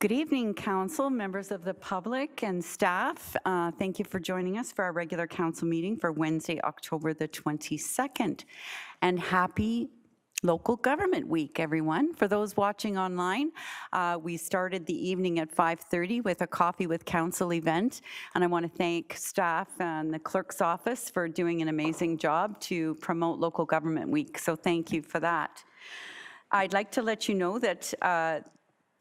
Good evening, Council, members of the public and staff. Thank you for joining us for our regular Council meeting for Wednesday, October the 22nd. And happy Local Government Week, everyone. For those watching online, we started the evening at 5:30 with a Coffee with Council event. And I want to thank staff and the clerk's office for doing an amazing job to promote Local Government Week. So thank you for that. I'd like to let you know that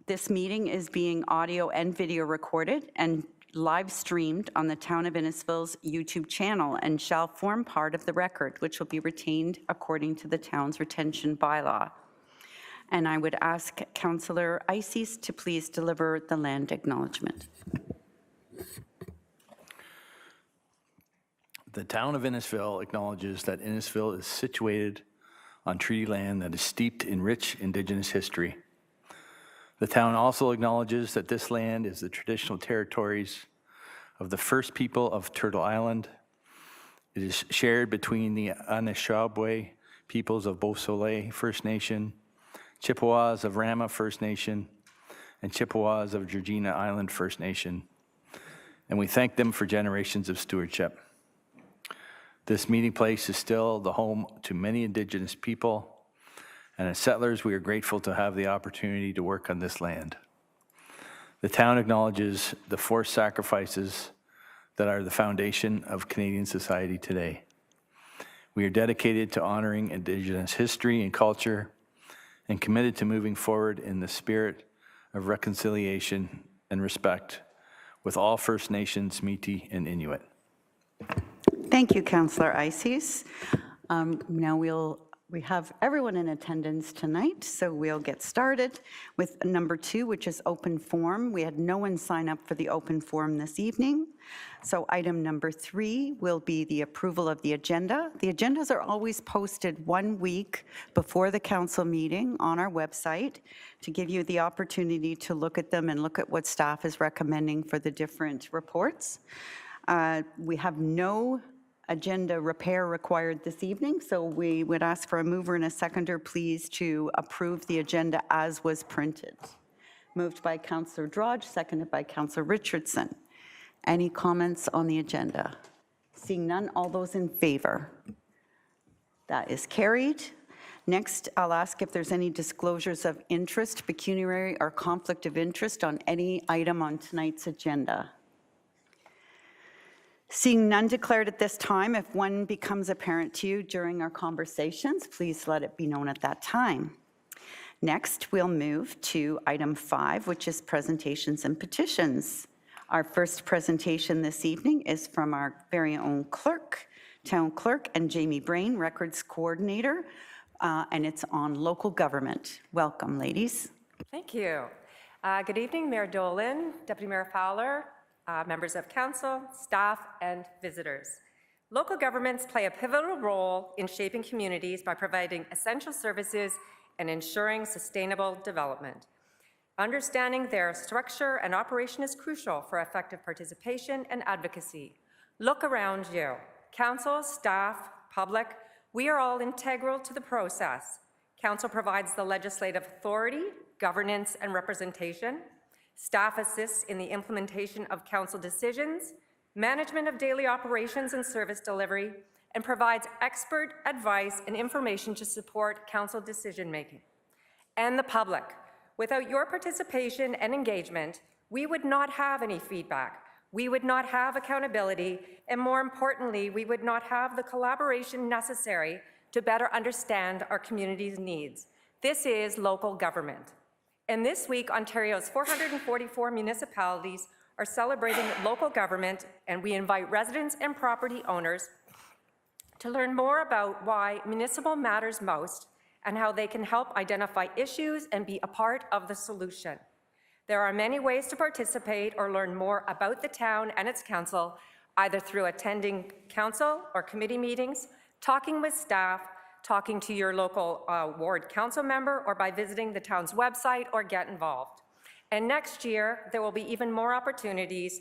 this meeting is being audio and video recorded and live streamed on the Town of Innisfil's YouTube channel and shall form part of the record, which will be retained according to the town's retention bylaw. And I would ask Councillor Ices to please deliver the land acknowledgement. The Town of Innisfil acknowledges that Innisfil is situated on treaty land that is steeped in rich Indigenous history. The town also acknowledges that this land is the traditional territories of the first people of Turtle Island. It is shared between the Anishinaabe peoples of Beausoleil First Nation, Chippewas of Rama First Nation, and Chippewas of Georgina Island First Nation. And we thank them for generations of stewardship. This meeting place is still the home to many Indigenous people, and as settlers, we are grateful to have the opportunity to work on this land. The town acknowledges the forced sacrifices that are the foundation of Canadian society today. We are dedicated to honoring Indigenous history and culture and committed to moving forward in the spirit of reconciliation and respect with all First Nations, Métis, and Inuit. Thank you, Councillor Ices. Now we have everyone in attendance tonight, so we'll get started with number 2, which is open forum. We had no one sign up for the open forum this evening. So item number 3 will be the approval of the agenda. The agendas are always posted 1 week before the council meeting on our website to give you the opportunity to look at them and look at what staff is recommending for the different reports. We have no agenda repair required this evening, so we would ask for a mover and a seconder, please, to approve the agenda as was printed. Moved by Councillor Drodge, seconded by Councillor Richardson. Any comments on the agenda? Seeing none, all those in favor? That is carried. Next, I'll ask if there's any disclosures of interest, pecuniary or conflict of interest on any item on tonight's agenda. Seeing none declared at this time, if one becomes apparent to you during our conversations, please let it be known at that time. Next, we'll move to item 5, which is presentations and petitions. Our first presentation this evening is from our very own clerk, town clerk, and Jamie Brain, records coordinator, and it's on local government. Welcome, ladies. Thank you. Good evening, Mayor Dolan, Deputy Mayor Fowler, members of council, staff, and visitors. Local governments play a pivotal role in shaping communities by providing essential services and ensuring sustainable development. Understanding their structure and operation is crucial for effective participation and advocacy. Look around you. Council, staff, public, we are all integral to the process. Council provides the legislative authority, governance, and representation. Staff assists in the implementation of council decisions, management of daily operations and service delivery, and provides expert advice and information to support council decision-making. And the public. Without your participation and engagement, we would not have any feedback, we would not have accountability, and more importantly, we would not have the collaboration necessary to better understand our community's needs. This is local government. And this week, Ontario's 444 municipalities are celebrating local government, and we invite residents and property owners to learn more about why municipal matters most and how they can help identify issues and be a part of the solution. There are many ways to participate or learn more about the town and its council, either through attending council or committee meetings, talking with staff, talking to your local ward council member, or by visiting the town's website or get involved. And next year, there will be even more opportunities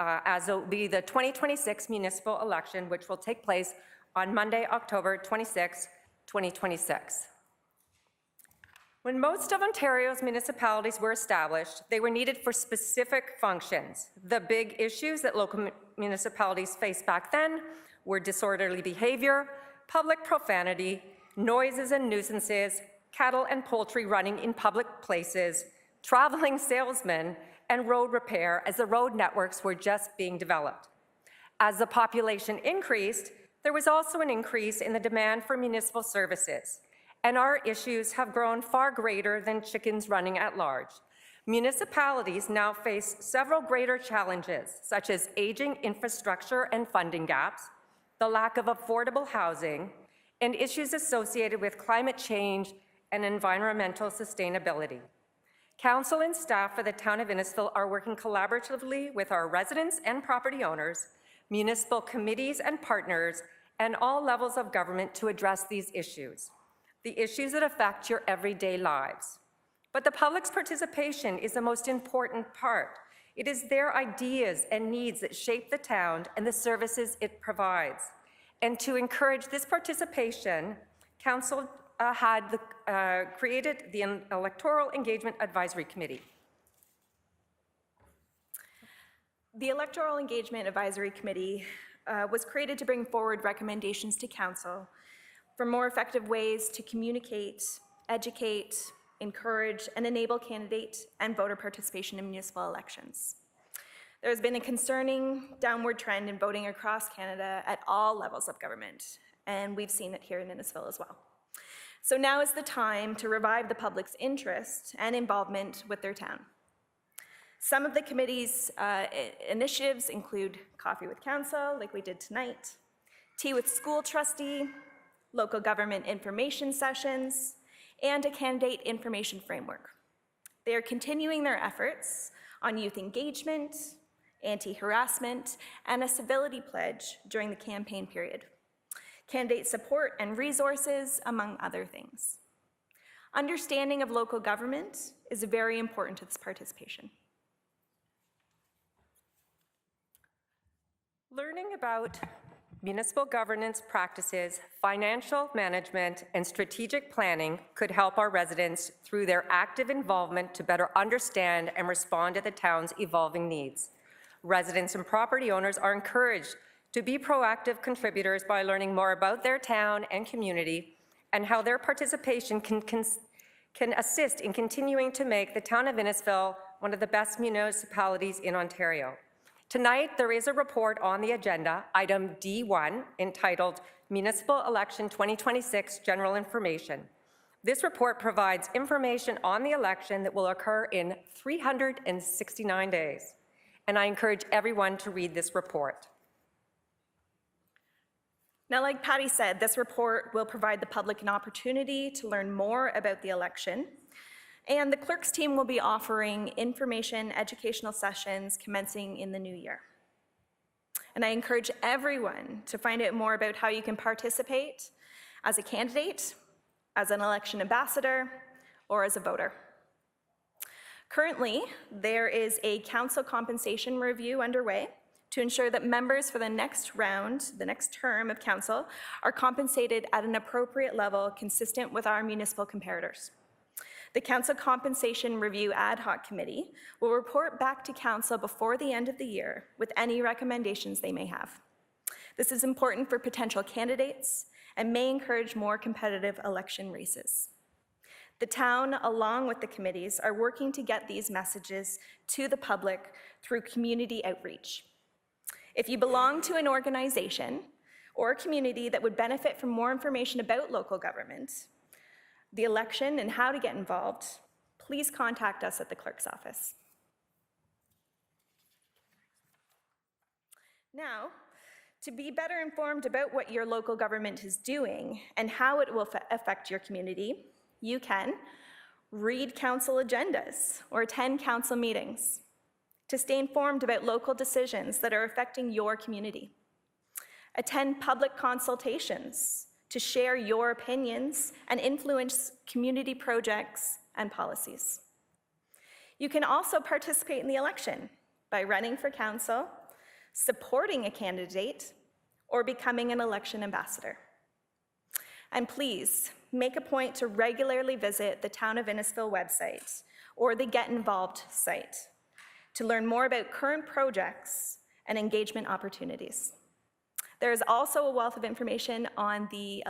as it will be the 2026 municipal election, which will take place on Monday, October 26, 2026. When most of Ontario's municipalities were established, they were needed for specific functions. The big issues that local municipalities faced back then were disorderly behavior, public profanity, noises and nuisances, cattle and poultry running in public places, traveling salesmen, and road repair, as the road networks were just being developed. As the population increased, there was also an increase in the demand for municipal services, and our issues have grown far greater than chickens running at large. Municipalities now face several greater challenges, such as aging infrastructure and funding gaps, the lack of affordable housing, and issues associated with climate change and environmental sustainability. Council and staff for the town of Innisfil are working collaboratively with our residents and property owners, municipal committees and partners, and all levels of government to address these issues, the issues that affect your everyday lives. But the public's participation is the most important part. It is their ideas and needs that shape the town and the services it provides. And to encourage this participation, Council created the Electoral Engagement Advisory Committee. The Electoral Engagement Advisory Committee was created to bring forward recommendations to Council for more effective ways to communicate, educate, encourage, and enable candidate and voter participation in municipal elections. There has been a concerning downward trend in voting across Canada at all levels of government, and we've seen it here in Innisfil as well. So now is the time to revive the public's interest and involvement with their town. Some of the committee's initiatives include coffee with council, like we did tonight, tea with school trustee, local government information sessions, and a candidate information framework. They are continuing their efforts on youth engagement, anti-harassment, and a civility pledge during the campaign period, candidate support and resources, among other things. Understanding of local government is very important to this participation. Learning about municipal governance practices, financial management, and strategic planning could help our residents through their active involvement to better understand and respond to the town's evolving needs. Residents and property owners are encouraged to be proactive contributors by learning more about their town and community and how their participation can assist in continuing to make the town of Innisfil one of the best municipalities in Ontario. Tonight, there is a report on the agenda, item D1, entitled Municipal Election 2026 General Information. This report provides information on the election that will occur in 369 days, and I encourage everyone to read this report. Now, like Patty said, this report will provide the public an opportunity to learn more about the election, and the clerk's team will be offering information educational sessions commencing in the new year. And I encourage everyone to find out more about how you can participate as a candidate, as an election ambassador, or as a voter. Currently, there is a council compensation review underway to ensure that members for the next round, the next term of council, are compensated at an appropriate level consistent with our municipal comparators. The Council Compensation Review Ad Hoc Committee will report back to Council before the end of the year with any recommendations they may have. This is important for potential candidates and may encourage more competitive election races. The town, along with the committees, are working to get these messages to the public through community outreach. If you belong to an organization or a community that would benefit from more information about local government, the election, and how to get involved, please contact us at the clerk's office. Now, to be better informed about what your local government is doing and how it will affect your community, you can read council agendas or attend council meetings to stay informed about local decisions that are affecting your community. Attend public consultations to share your opinions and influence community projects and policies. You can also participate in the election by running for council, supporting a candidate, or becoming an election ambassador. And please, make a point to regularly visit the Town of Innisfil website or the Get Involved site to learn more about current projects and engagement opportunities. There is also a wealth of information on the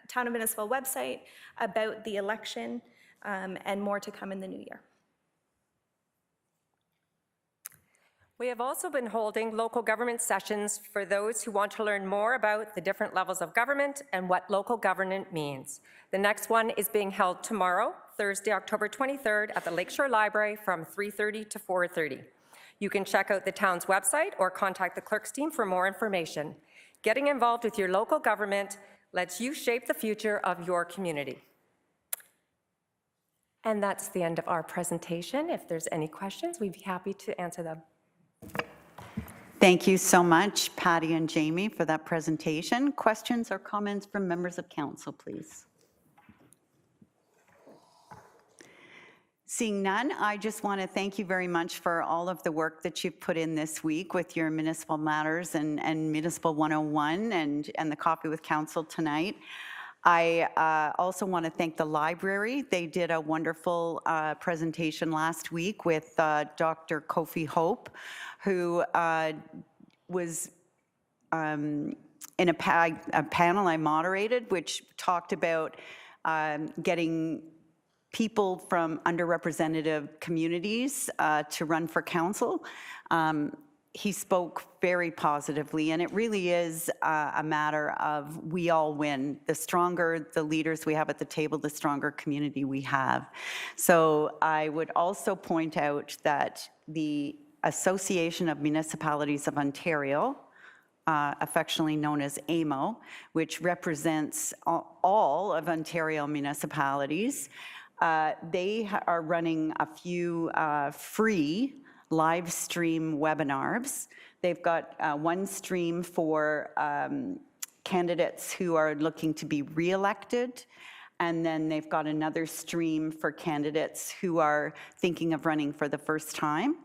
Town of Innisfil website about the election and more to come in the new year. We have also been holding local government sessions for those who want to learn more about the different levels of government and what local government means. The next one is being held tomorrow, Thursday, October 23rd, at the Lakeshore Library from 3:30 to 4:30. You can check out the town's website or contact the clerk's team for more information. Getting involved with your local government lets you shape the future of your community. And that's the end of our presentation. If there's any questions, we'd be happy to answer them. Thank you so much, Patty and Jamie, for that presentation. Questions or comments from members of council, please? Seeing none, I just want to thank you very much for all of the work that you've put in this week with your municipal matters and Municipal 101 and the Coffee with Council tonight. I also want to thank the library. They did a wonderful presentation last week with Dr. Kofi Hope, who was in a panel I moderated, which talked about getting people from underrepresented communities to run for council. He spoke very positively, and it really is a matter of we all win. The stronger the leaders we have at the table, the stronger community we have. So I would also point out that the Association of Municipalities of Ontario, affectionately known as AMO, which represents all of Ontario municipalities, they are running a few free live stream webinars. They've got one stream for candidates who are looking to be re-elected, and then they've got another stream for candidates who are thinking of running for the first time.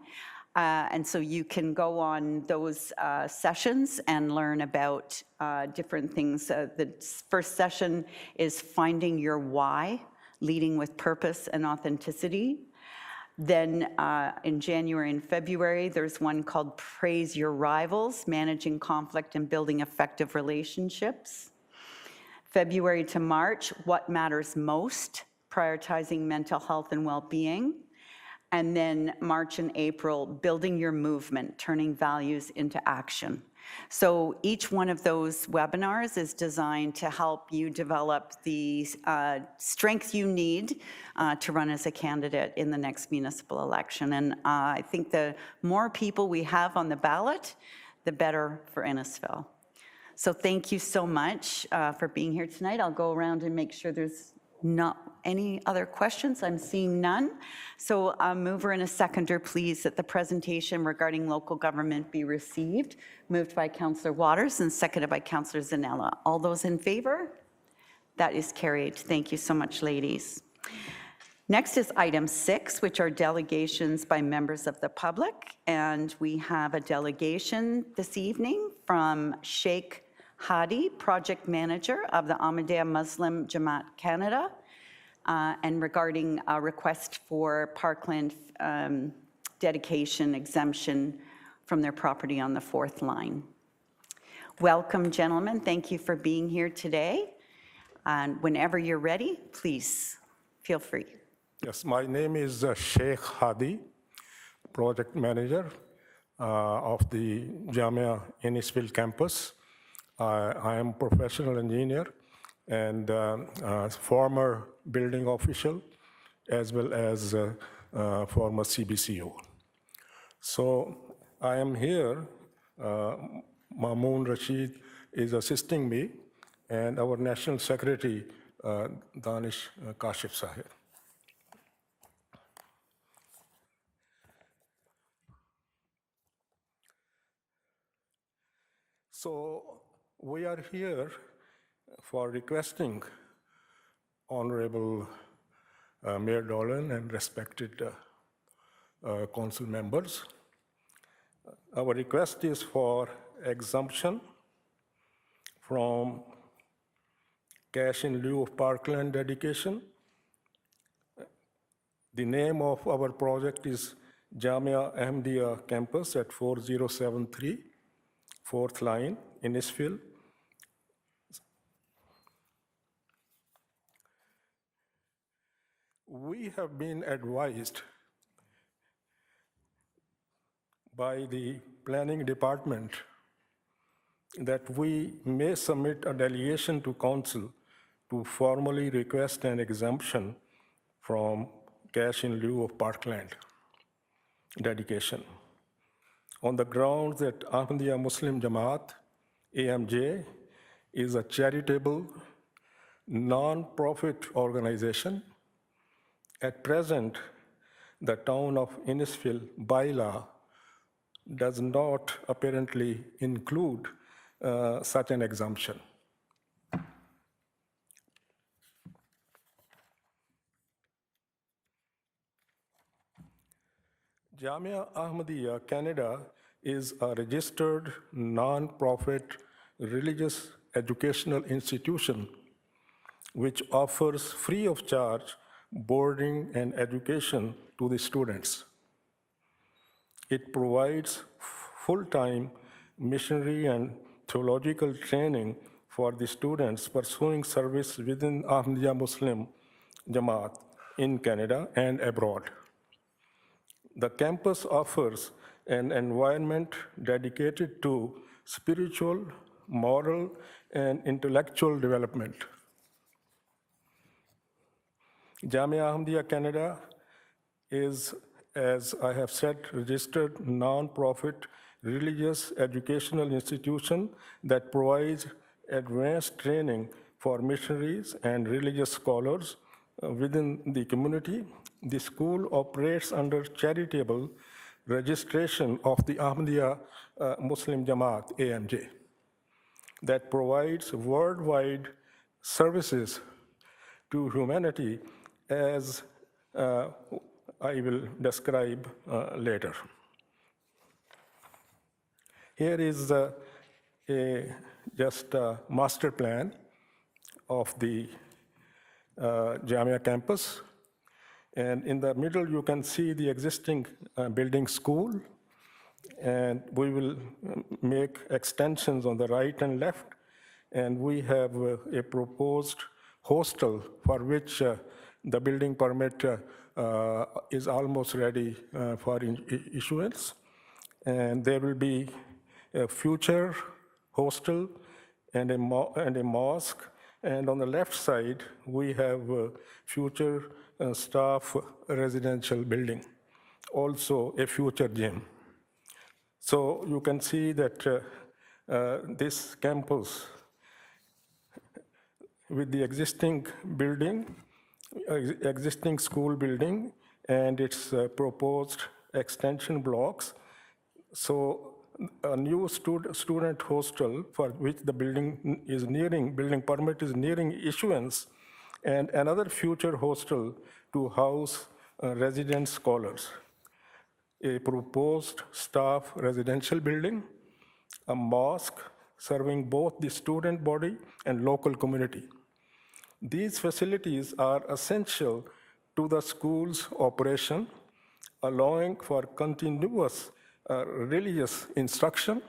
And so you can go on those sessions and learn about different things. The first session is Finding Your Why, Leading with Purpose and Authenticity. Then in January and February, there's one called Praise Your Rivals, Managing Conflict and Building Effective Relationships. February to March, What Matters Most, Prioritizing Mental Health and Well-Being. And then March and April, Building Your Movement, Turning Values into Action. So each one of those webinars is designed to help you develop the strength you need to run as a candidate in the next municipal election. And I think the more people we have on the ballot, the better for Innisfil. So thank you so much for being here tonight. I'll go around and make sure there's not any other questions. I'm seeing none. So a mover and a seconder, please, that the presentation regarding local government be received. Moved by Councillor Waters and seconded by Councillor Zanella. All those in favor? That is carried. Thank you so much, ladies. Next is item 6, which are delegations by members of the public. And we have a delegation this evening from Sheikh Hadi, Project Manager of the Ahmadiyya Muslim Jamaat Canada, and regarding a request for parkland dedication exemption from their property on the 4th line. Welcome, gentlemen. Thank you for being here today. And whenever you're ready, please feel free. Yes, my name is Sheikh Hadi, Project Manager of the Jamia Innisfil campus. I am a professional engineer and former building official, as well as former CBCO. So I am here. Mamoon Rashid is assisting me, and our National Secretary, Danish Kashif Sahib. So we are here for requesting Honorable Mayor Dolan and respected council members. Our request is for exemption from cash in lieu of parkland dedication. The name of our project is Jamia Ahmadiyya Campus at 4073, 4th line, Innisfil. We have been advised by the planning department that we may submit a delegation to council to formally request an exemption from cash in lieu of parkland dedication on the grounds that Ahmadiyya Muslim Jamaat, AMJ, is a charitable, non-profit organization. At present, the town of Innisfil bylaw does not apparently include such an exemption. Jamia Ahmadiyya Canada is a registered non-profit religious educational institution which offers free of charge boarding and education to the students. It provides full-time missionary and theological training for the students pursuing service within Ahmadiyya Muslim Jamaat in Canada and abroad. The campus offers an environment dedicated to spiritual, moral, and intellectual development. Jamia Ahmadiyya Canada is, as I have said, registered non-profit religious educational institution that provides advanced training for missionaries and religious scholars within the community. The school operates under charitable registration of the Ahmadiyya Muslim Jamaat, AMJ, that provides worldwide services to humanity as I will describe later. Here is just a master plan of the Jamia campus. And in the middle, you can see the existing building school. And we will make extensions on the right and left. And we have a proposed hostel for which the building permit is almost ready for issuance. And there will be a future hostel and a mosque. And on the left side, we have a future staff residential building, also a future gym. So you can see that this campus with the existing building, existing school building, and its proposed extension blocks. So a new student hostel for which the building permit is nearing issuance, and another future hostel to house resident scholars. A proposed staff residential building, a mosque serving both the student body and local community. These facilities are essential to the school's operation, allowing for continuous religious instruction,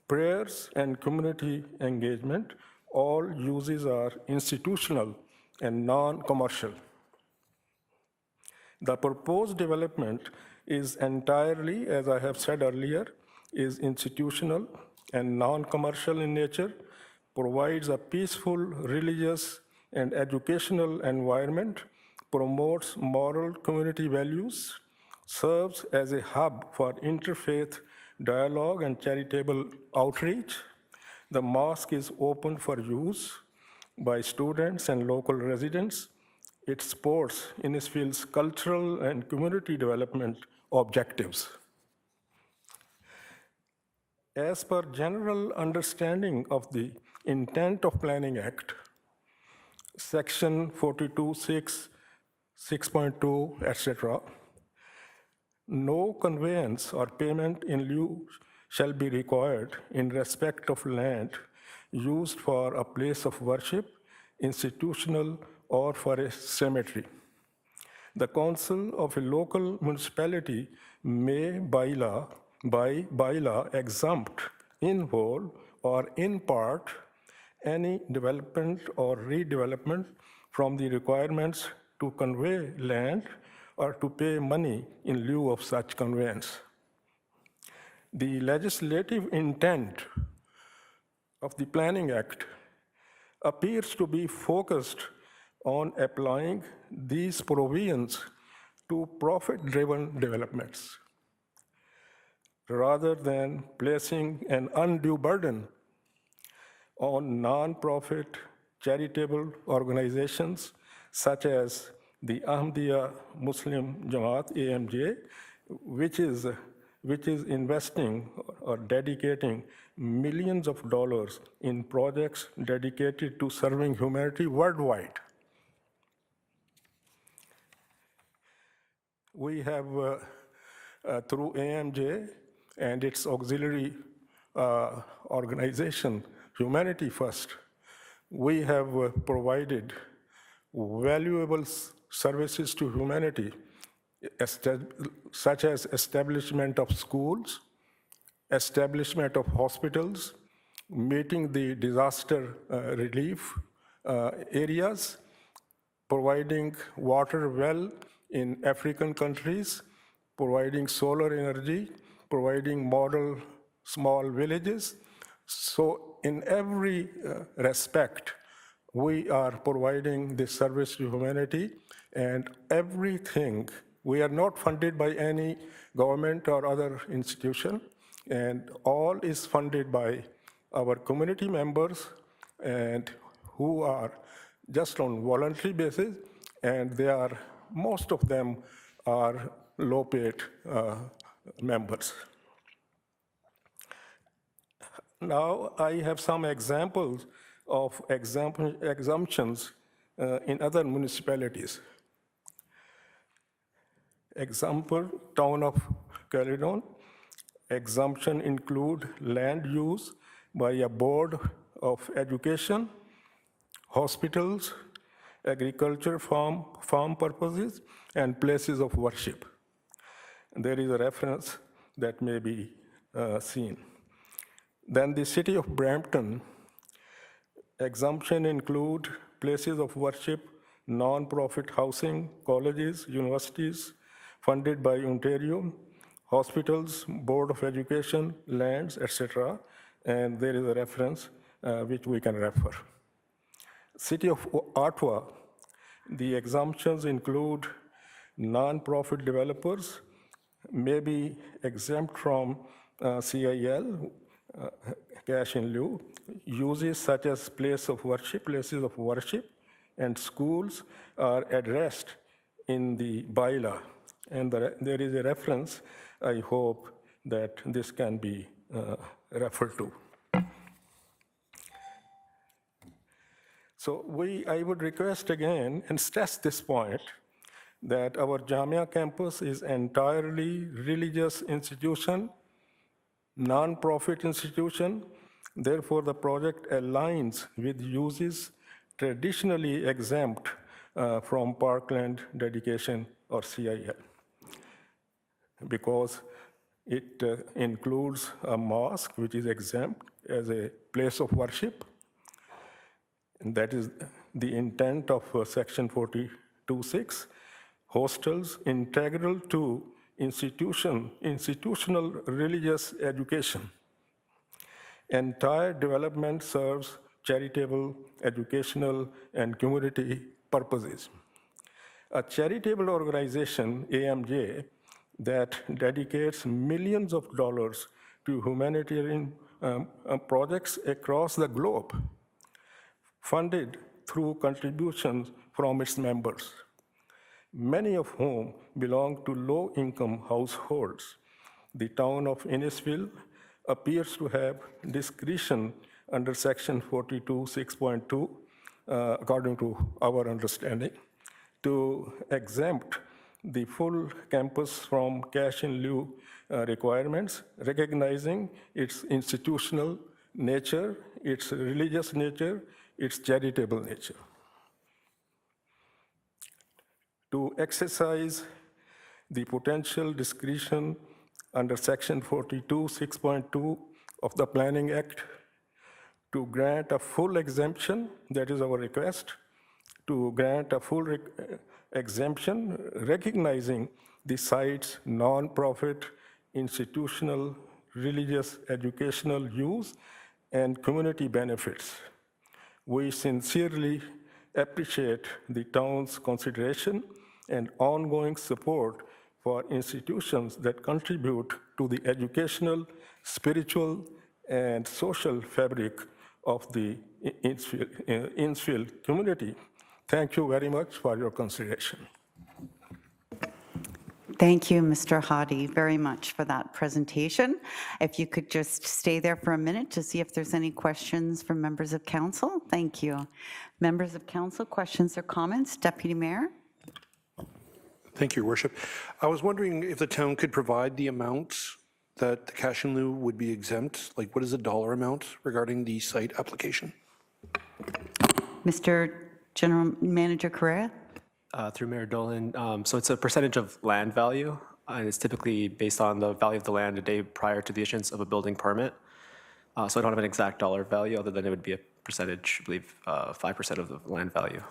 prayers, and community engagement. All uses are institutional and non-commercial. The proposed development is entirely, as I have said earlier, is institutional and non-commercial in nature, provides a peaceful religious and educational environment, promotes moral community values, serves as a hub for interfaith dialogue and charitable outreach. The mosque is open for use by students and local residents. It supports Innisfil's cultural and community development objectives. As per general understanding of the intent of Planning Act, Section 42(6), 6.2, etc., no conveyance or payment in lieu shall be required in respect of land used for a place of worship institutional, or for a cemetery. The council of a local municipality may by law exempt in whole or in part any development or redevelopment from the requirements to convey land or to pay money in lieu of such conveyance. The legislative intent of the Planning Act appears to be focused on applying these provisions to profit-driven developments, rather than placing an undue burden on non-profit charitable organizations such as the Ahmadiyya Muslim Jamaat, AMJ, which is investing or dedicating millions of dollars in projects dedicated to serving humanity worldwide. We have, through AMJ and its auxiliary organization, Humanity First, we have provided valuable services to humanity, such as establishment of schools, establishment of hospitals, meeting the disaster relief areas, providing water well in African countries, providing solar energy, providing model small villages. So in every respect, we are providing this service to humanity, and everything, we are not funded by any government or other institution, and all is funded by our community members, and who are just on voluntary basis, and they are, most of them are low-paid members. Now, I have some examples of exemptions in other municipalities. Example, town of Caledon. Exemption include land use by a board of education, hospitals, agriculture, farm purposes, and places of worship. There is a reference that may be seen. Then the city of Brampton, exemption include places of worship, non-profit housing, colleges, universities, funded by Ontario, hospitals, Board of Education, lands, etc. And there is a reference which we can refer. City of Ottawa, the exemptions include non-profit developers may be exempt from CIL, cash in lieu, uses such as places of worship, and schools are addressed in the bylaw. And there is a reference, I hope that this can be referred to. So I would request again and stress this point that our Jamia campus is entirely religious institution, non-profit institution. Therefore, the project aligns with uses traditionally exempt from parkland dedication or CIL, because it includes a mosque, which is exempt as a place of worship. And that is the intent of section 42.6. Hostels integral to institutional religious education. Entire development serves charitable, educational, and community purposes. A charitable organization, AMJ, that dedicates millions of dollars to humanitarian projects across the globe, funded through contributions from its members, many of whom belong to low-income households. The town of Innisfil appears to have discretion under section 42.6.2, according to our understanding, to exempt the full campus from cash in lieu requirements, recognizing its institutional nature, its religious nature, its charitable nature. To exercise the potential discretion under Section 42, 6.2 of the Planning Act, to grant a full exemption, that is our request, to grant a full exemption, recognizing the site's non-profit, institutional, religious, educational use, and community benefits. We sincerely appreciate the town's consideration and ongoing support for institutions that contribute to the educational, spiritual, and social fabric of the Innisfil community. Thank you very much for your consideration. Thank you, Mr. Hadi, very much for that presentation. If you could just stay there for a minute to see if there's any questions from members of council. Thank you. Members of council, questions or comments? Deputy Mayor? Thank you, Your Worship. I was wondering if the town could provide the amounts that the cash in lieu would be exempt. Like, what is the dollar amount regarding the site application? Mr. General Manager Correa? Through Mayor Dolan. So it's a percentage of land value, and it's typically based on the value of the land a day prior to the issuance of a building permit. So I don't have an exact dollar value, other than it would be a percentage, I believe 5% of the land value.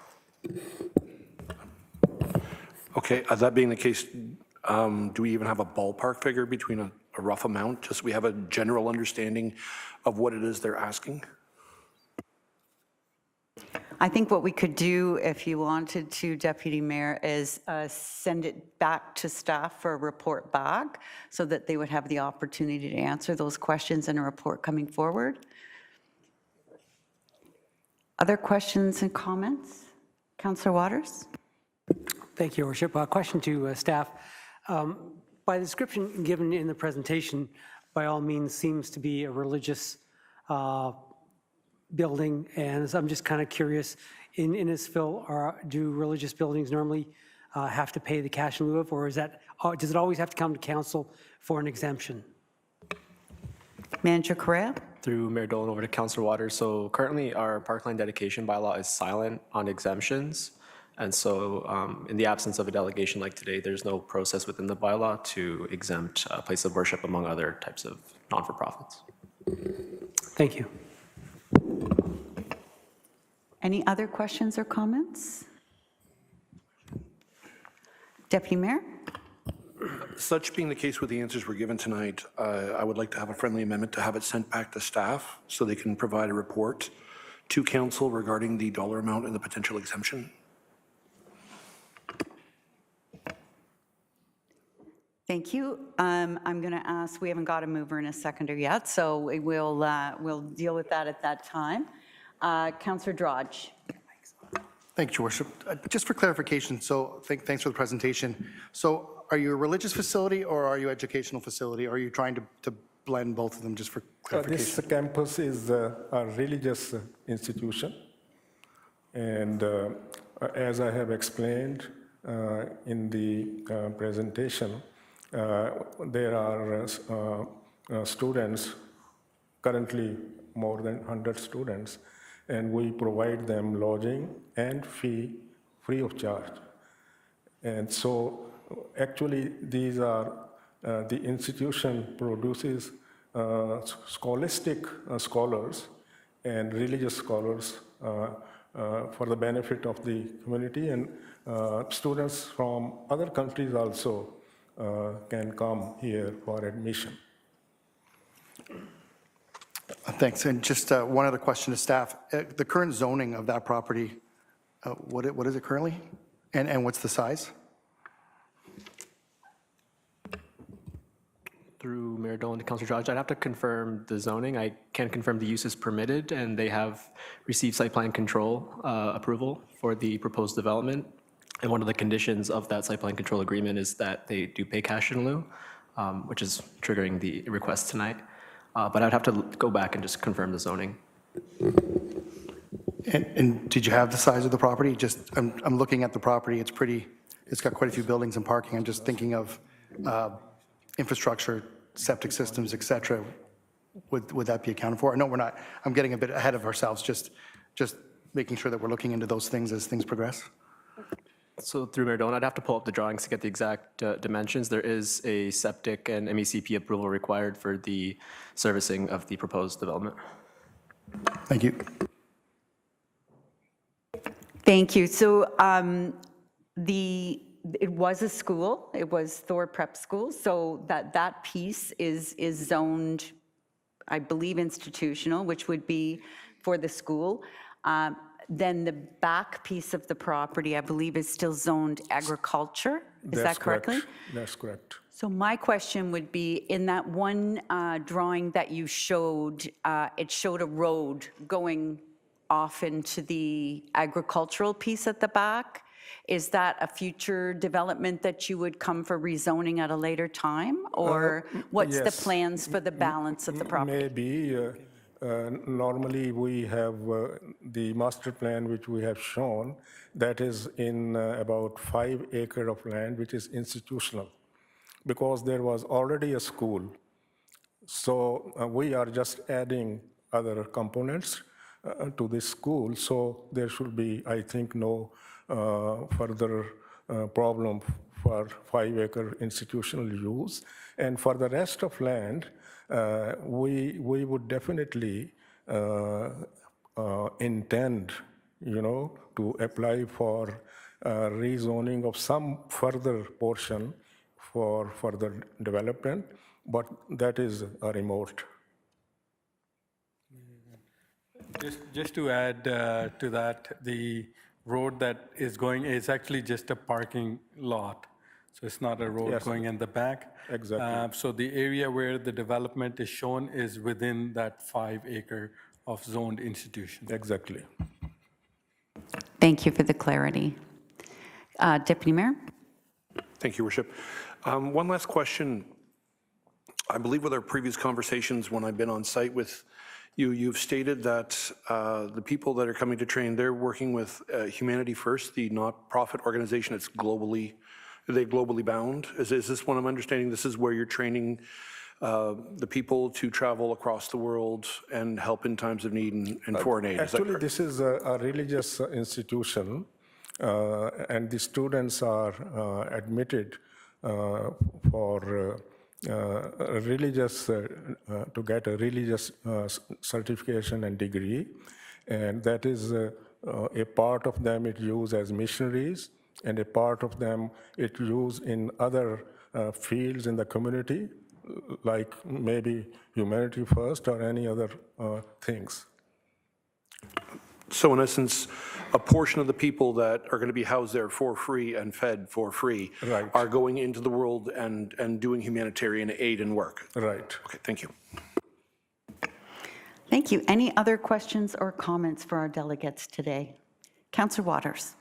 Okay, that being the case, do we even have a ballpark figure between a rough amount, just so we have a general understanding of what it is they're asking? I think what we could do, if you wanted to, Deputy Mayor, is send it back to staff for a report back so that they would have the opportunity to answer those questions in a report coming forward. Other questions and comments? Councillor Waters? Thank you, Your Worship. Question to staff. By the description given in the presentation, by all means seems to be a religious building, and so I'm just kind of curious, in Innisfil, do religious buildings normally have to pay the cash in lieu of, or is that, does it always have to come to council for an exemption? Manager Correa? Through Mayor Dolan over to Councillor Waters. So currently our parkland dedication bylaw is silent on exemptions. And so in the absence of a delegation like today, there's no process within the bylaw to exempt a place of worship among other types of non-for-profits. Thank you. Any other questions or comments? Deputy Mayor? Such being the case with the answers we're given tonight, I would like to have a friendly amendment to have it sent back to staff so they can provide a report to council regarding the dollar amount and the potential exemption. Thank you. I'm going to ask, we haven't got a mover and a seconder yet, so we'll deal with that at that time. Councillor Drodge. Thank you, Your Worship. Just for clarification, so thanks for the presentation. So are you a religious facility or are you an educational facility? Or are you trying to blend both of them, just for clarification? This campus is a religious institution. And as I have explained in the presentation, there are students, currently more than 100 students, and we provide them lodging and fee free of charge. And so actually these are, the institution produces scholastic scholars and religious scholars for the benefit of the community, and students from other countries also can come here for admission. Thanks. And just one other question to staff. The current zoning of that property, what is it currently? And what's the size? Through Mayor Dolan to Councillor Drodge, I'd have to confirm the zoning. I can confirm the use is permitted, and they have received site plan control approval for the proposed development. And one of the conditions of that site plan control agreement is that they do pay cash in lieu, which is triggering the request tonight. But I'd have to go back and just confirm the zoning. And did you have the size of the property? Just, I'm looking at the property. It's pretty, it's got quite a few buildings and parking. I'm just thinking of infrastructure, septic systems, et cetera. Would that be accounted for? No, we're not. I'm getting a bit ahead of ourselves. Just making sure that we're looking into those things as things progress? So through Mayor Dolan, I'd have to pull up the drawings to get the exact dimensions. There is a septic and MECP approval required for the servicing of the proposed development. Thank you. Thank you. So it was a school, it was Thor Prep School, so that piece is zoned, I believe, institutional, which would be for the school. Then the back piece of the property, I believe, is still zoned agriculture. Is that correctly? That's correct. So my question would be, in that one drawing that you showed, it showed a road going off into the agricultural piece at the back. Is that a future development that you would come for rezoning at a later time? Or what's the yes. plans for the balance of the property? Maybe. Normally, we have the master plan, which we have shown, that is in about 5 acres of land, which is institutional, because there was already a school. So we are just adding other components to this school. So there should be, I think, no further problem for 5-acre institutional use. And for the rest of land, we would definitely intend, to apply for rezoning of some further portion for further development, but that is a remote. Just to add to that, the road that is going is actually just a parking lot. So it's not a road Yes. going in the back. Exactly. So the area where the development is shown is within that 5 acre of zoned institution. Exactly. Thank you for the clarity. Deputy Mayor? Thank you, Worship. One last question. I believe with our previous conversations when I've been on site with you, you've stated that the people that are coming to train, they're working with Humanity First, the not-profit organization. It's globally, are they globally bound? Is this what I'm understanding? This is where you're training the people to travel across the world and help in times of need and foreign aid. Is that Actually, correct? this is a religious institution, and the students are admitted for religious, to get a religious certification and degree, and that is a part of them it used as missionaries, and a part of them it used in other fields in the community, like maybe Humanity First or any other things. So in essence, a portion of the people that are going to be housed there for free and fed for free Right. are going into the world and doing humanitarian aid and work. Right. Okay, thank you. Thank you. Any other questions or comments for our delegates today? Councillor Waters.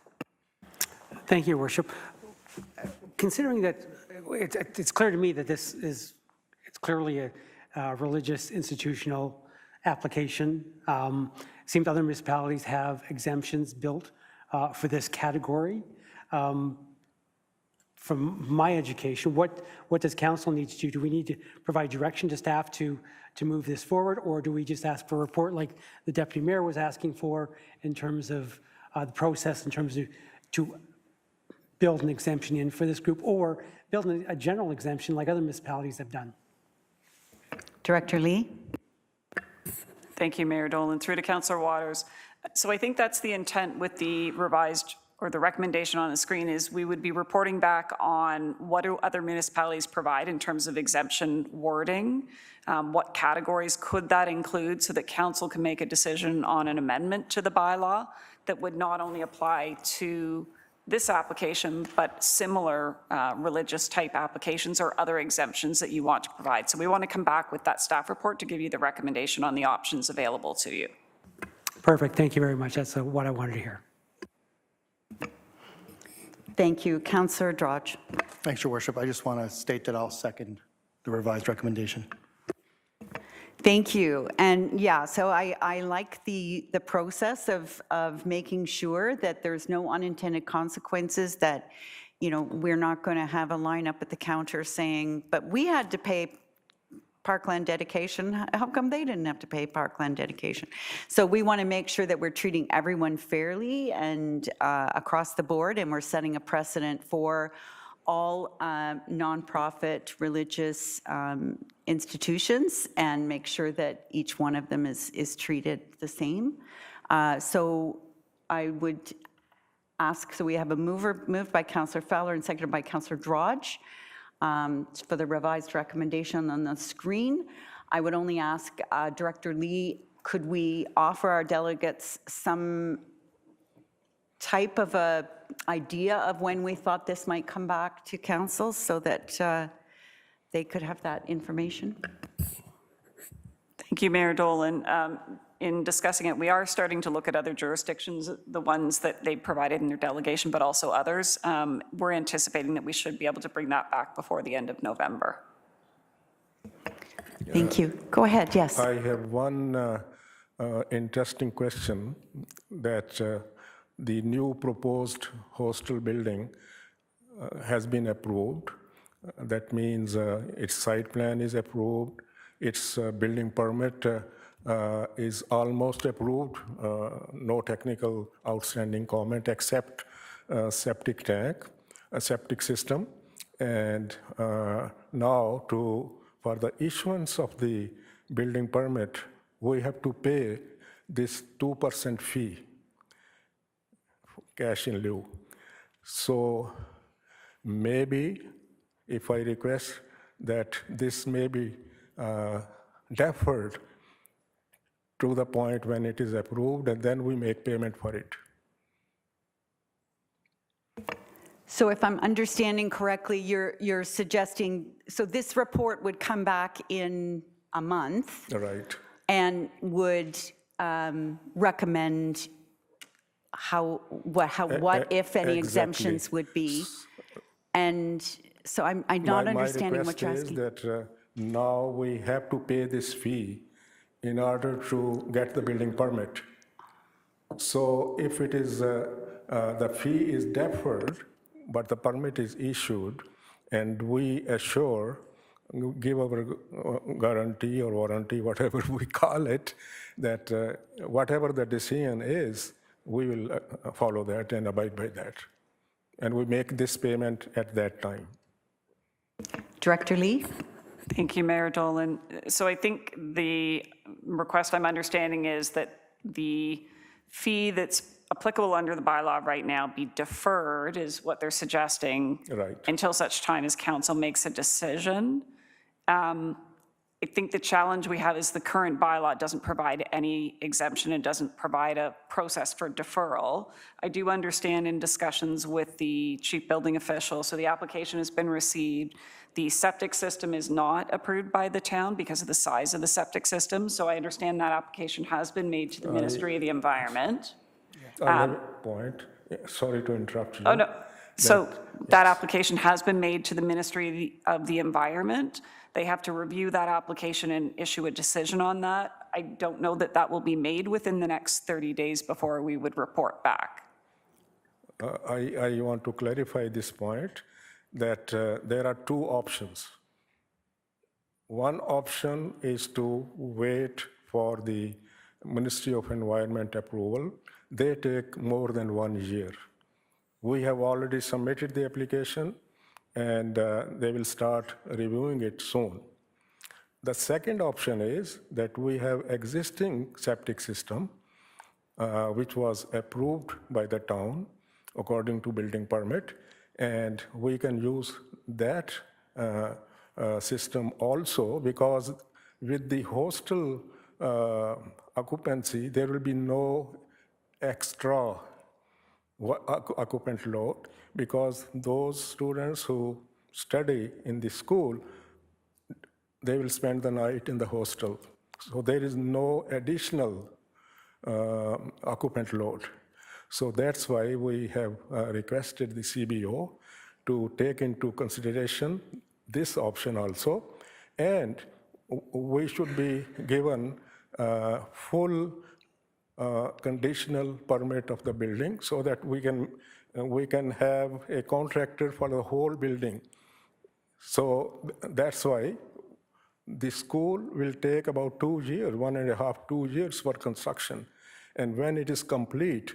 Thank you, Your Worship. Considering that it's clear to me that this is, it's clearly a religious institutional application. Seems other municipalities have exemptions built for this category. From my education, what does council need to do? Do we need to provide direction to staff to move this forward, or do we just ask for a report like the deputy mayor was asking for in terms of the process, in terms of to build an exemption in for this group, or build a general exemption like other municipalities have done? Director Lee? Thank you, Mayor Dolan. Through to Councillor Waters. So I think that's the intent with the revised, or the recommendation on the screen, is we would be reporting back on what do other municipalities provide in terms of exemption wording, what categories could that include, so that council can make a decision on an amendment to the bylaw that would not only apply to this application, but similar religious type applications or other exemptions that you want to provide. So we want to come back with that staff report to give you the recommendation on the options available to you. Perfect. Thank you very much. That's what I wanted to hear. Thank you. Councillor Drodge. Thanks, Your Worship. I just want to state that I'll second the revised recommendation. Thank you. And yeah, so I like the process of making sure that there's no unintended consequences, that, we're not going to have a line up at the counter saying, but we had to pay parkland dedication. How come they didn't have to pay parkland dedication? So we want to make sure that we're treating everyone fairly and across the board, and we're setting a precedent for all nonprofit religious institutions and make sure that each one of them is treated the same. So I would ask, so we have a moved by Councillor Fowler and seconded by Councillor Drodge for the revised recommendation on the screen. I would only ask Director Lee, could we offer our delegates some type of a idea of when we thought this might come back to council so that they could have that information? Thank you, Mayor Dolan. In discussing it, we are starting to look at other jurisdictions, the ones that they provided in their delegation, but also others. We're anticipating that we should be able to bring that back before the end of November. Thank you. Go ahead, yes. I have one interesting question that the new proposed hostel building has been approved. That means its site plan is approved, its building permit is almost approved, no technical outstanding comment except septic tank, a septic system. And now for the issuance of the building permit, we have to pay this 2% fee, cash in lieu. So maybe if I request that this may be deferred to the point when it is approved, and then we make payment for it. So if I'm understanding correctly, you're suggesting, so this report would come back in a month Right. and would recommend what if any exemptions would be. And so I'm not understanding what you're asking. My request is that now we have to pay this fee in order to get the building permit. So if it is, the fee is deferred, but the permit is issued, and we assure, give our guarantee or warranty, whatever we call it, that whatever the decision is, we will follow that and abide by that. And we make this payment at that time. Director Lee? Thank you, Mayor Dolan. So I think the request I'm understanding is that the fee that's applicable under the bylaw right now be deferred, is what they're suggesting, Right. until such time as council makes a decision. I think the challenge we have is the current bylaw doesn't provide any exemption. It doesn't provide a process for deferral. I do understand in discussions with the chief building official, so the application has been received. The septic system is not approved by the town because of the size of the septic system. So I understand that application has been made to the Ministry of the Environment. I have a point. Sorry to interrupt you. Oh, no. So that application has been made to the Ministry of the Environment. They have to review that application and issue a decision on that. I don't know that that will be made within the next 30 days before we would report back. I want to clarify this point, that there are two options. One option is to wait for the Ministry of Environment approval. They take more than 1 year. We have already submitted the application, and they will start reviewing it soon. The second option is that we have existing septic system, which was approved by the town according to building permit, and we can use that system also, because with the hostel occupancy, there will be no extra occupant load, because those students who study in the school, they will spend the night in the hostel. So there is no additional occupant load. So that's why we have requested the CBO to take into consideration this option also. And we should be given full conditional permit of the building, so that we can have a contractor for the whole building. So that's why The school will take about 2 years, 1.5, 2 years for construction. And when it is complete,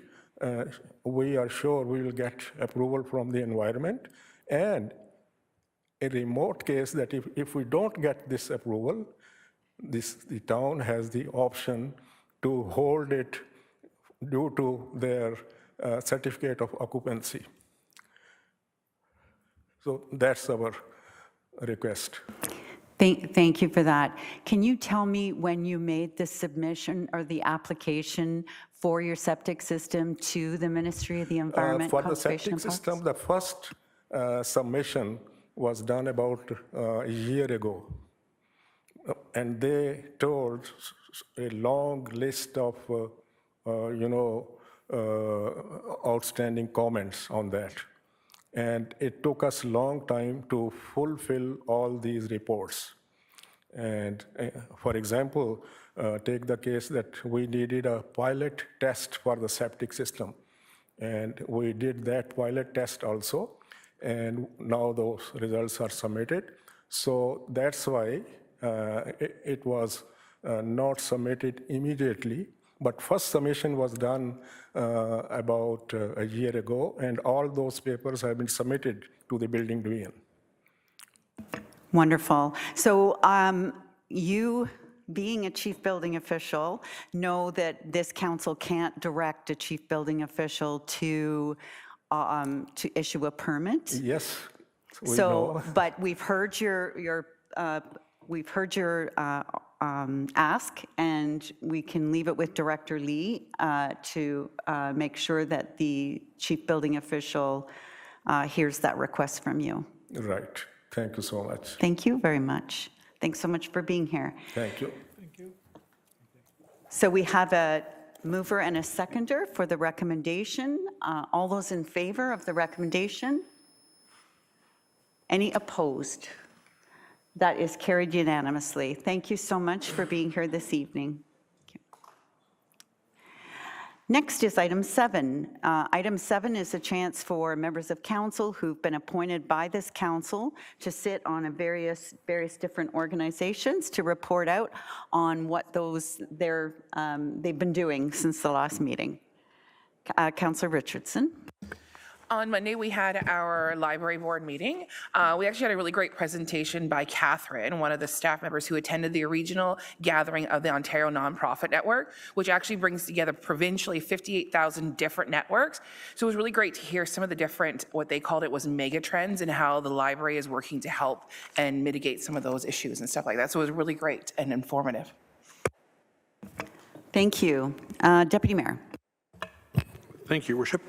we are sure we will get approval from the environment. And a remote case that if we don't get this approval, the town has the option to hold it due to their certificate of occupancy. So that's our request. Thank you for that. Can you tell me when you made the submission or the application for your septic system to the Ministry of the Environment, For the Conservation septic and Parks? system, the first submission was done about a year ago. And they told a long list of, outstanding comments on that. And it took us a long time to fulfill all these reports. And for example, take the case that we needed a pilot test for the septic system. And we did that pilot test also. And now those results are submitted. So that's why it was not submitted immediately. But first submission was done about a year ago, and all those papers have been submitted to the building division. Wonderful. So you, being a chief building official, know that this council can't direct a chief building official to issue a permit. Yes, we So, know. but we've heard your ask, and we can leave it with Director Lee to make sure that the chief building official hears that request from you. Right. Thank you so much. Thank you very much. Thanks so much for being here. Thank you. So we have a mover and a seconder for the recommendation. All those in favor of the recommendation? Any opposed? That is carried unanimously. Thank you so much for being here this evening. Next is item 7. Item 7 is a chance for members of council who've been appointed by this council to sit on a various different organizations to report out on what they've been doing since the last meeting. Councillor Richardson. On Monday, we had our library board meeting. We actually had a really great presentation by Catherine, one of the staff members who attended the regional gathering of the Ontario Nonprofit Network, which actually brings together provincially 58,000 different networks. So it was really great to hear some of the different, what they called it was mega trends, and how the library is working to help and mitigate some of those issues and stuff like that. So it was really great and informative. Thank you. Deputy Mayor. Thank you, Your Worship.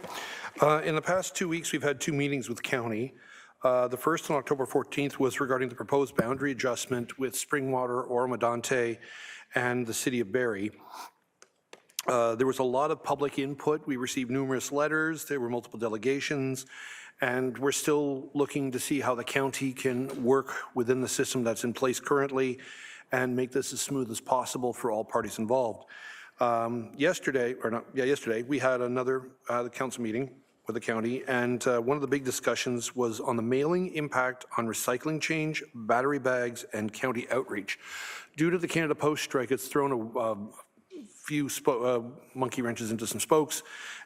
In the past 2 weeks, we've had 2 meetings with county. The first on October 14th was regarding the proposed boundary adjustment with Springwater, Oro-Medonte, and the city of Barrie. There was a lot of public input. We received numerous letters. There were multiple delegations. And we're still looking to see how the county can work within the system that's in place currently and make this as smooth as possible for all parties involved. Yesterday, we had another council meeting with the county, and one of the big discussions was on the mailing impact on recycling change, battery bags, and county outreach. Due to the Canada Post strike, it's thrown a few monkey wrenches into some spokes,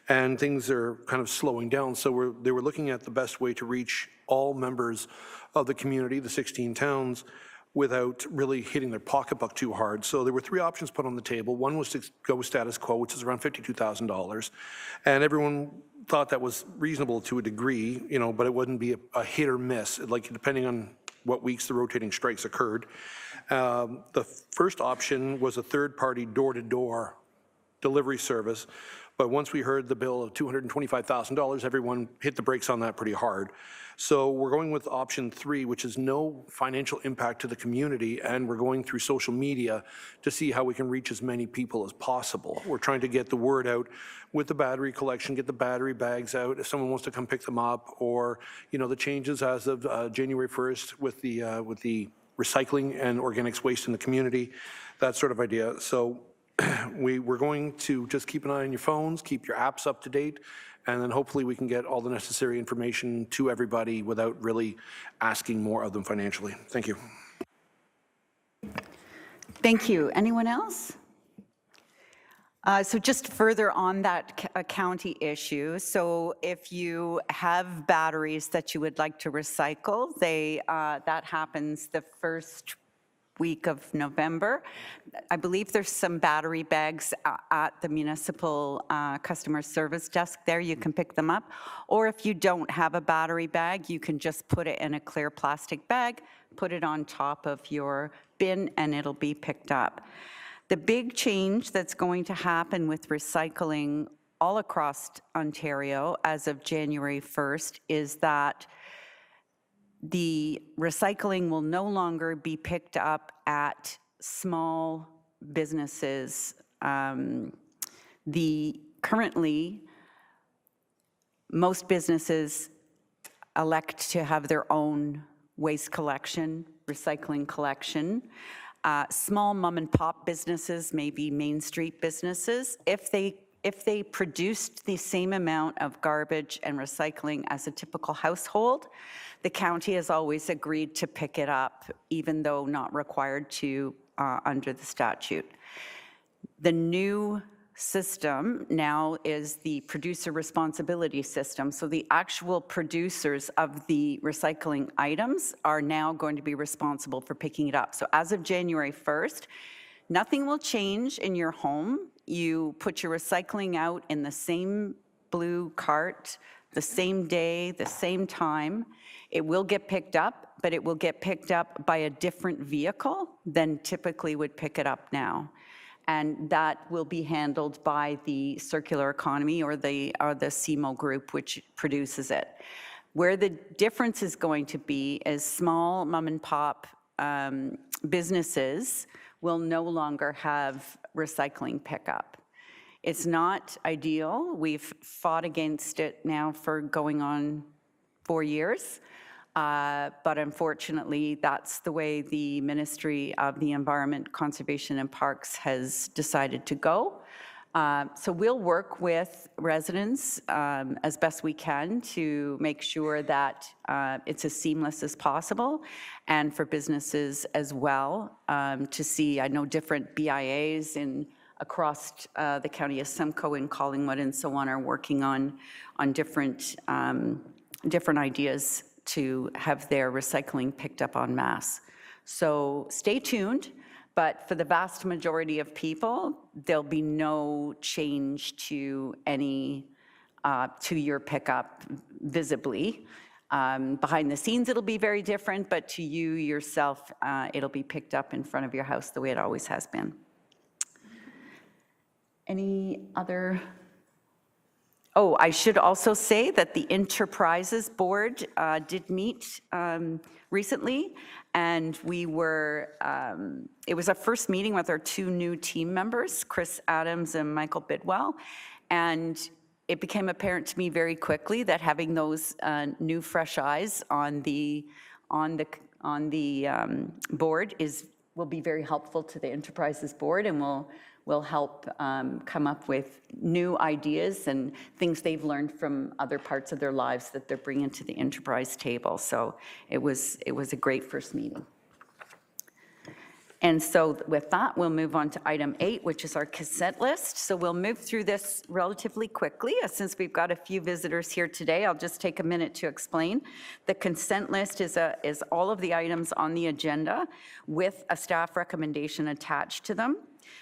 and things are kind of slowing down. So they were looking at the best way to reach all members of the community, the 16 towns, without really hitting their pocketbook too hard. So there were 3 options put on the table. One was to go status quo, which is around $52,000. And everyone thought that was reasonable to a degree, but it wouldn't be a hit or miss, like depending on what weeks the rotating strikes occurred. The first option was a third-party door-to-door delivery service. But once we heard the bill of $225,000, everyone hit the brakes on that pretty hard. So we're going with option 3, which is no financial impact to the community, and we're going through social media to see how we can reach as many people as possible. We're trying to get the word out with the battery collection, get the battery bags out if someone wants to come pick them up, or the changes as of January 1st with the recycling and organics waste in the community, that sort of idea. So we're going to just keep an eye on your phones, keep your apps up to date, and then hopefully we can get all the necessary information to everybody without really asking more of them financially. Thank you. Thank you. Anyone else? So just further on that county issue, so if you have batteries that you would like to recycle, that happens the first week of November. I believe there's some battery bags at the municipal customer service desk there. You can pick them up. Or if you don't have a battery bag, you can just put it in a clear plastic bag, put it on top of your bin, and it'll be picked up. The big change that's going to happen with recycling all across Ontario as of January 1st is that the recycling will no longer be picked up at small businesses. Currently, most businesses elect to have their own waste collection, recycling collection. Small mom and pop businesses, maybe Main Street businesses, if they produced the same amount of garbage and recycling as a typical household, the county has always agreed to pick it up, even though not required to under the statute. The new system now is the producer responsibility system. So the actual producers of the recycling items are now going to be responsible for picking it up. So as of January 1st, nothing will change in your home. You put your recycling out in the same blue cart, the same day, the same time. It will get picked up, but it will get picked up by a different vehicle than typically would pick it up now. And that will be handled by the circular economy or the CMO group, which produces it. Where the difference is going to be is small mom and pop businesses will no longer have recycling pickup. It's not ideal. We've fought against it now for going on 4 years. But unfortunately, that's the way the Ministry of the Environment, Conservation and Parks has decided to go. So we'll work with residents as best we can to make sure that it's as seamless as possible, and for businesses as well to see. I know different BIAs across the county of Simcoe and Collingwood and so on are working on different ideas to have their recycling picked up en masse. So stay tuned, but for the vast majority of people, there'll be no change to your pickup visibly. Behind the scenes, it'll be very different, but to you yourself, it'll be picked up in front of your house the way it always has been. Any other? Oh, I should also say that the Enterprises Board did meet recently, and it was our first meeting with our 2 new team members, Chris Adams and Michael Bidwell, and it became apparent to me very quickly that having those new fresh eyes on the board will be very helpful to the Enterprises Board, and will help come up with new ideas and things they've learned from other parts of their lives that they're bringing to the enterprise table. So it was a great first meeting. And so with that, we'll move on to item 8, which is our consent list. So we'll move through this relatively quickly. Since we've got a few visitors here today, I'll just take a minute to explain. The consent list is all of the items on the agenda with a staff recommendation attached to them.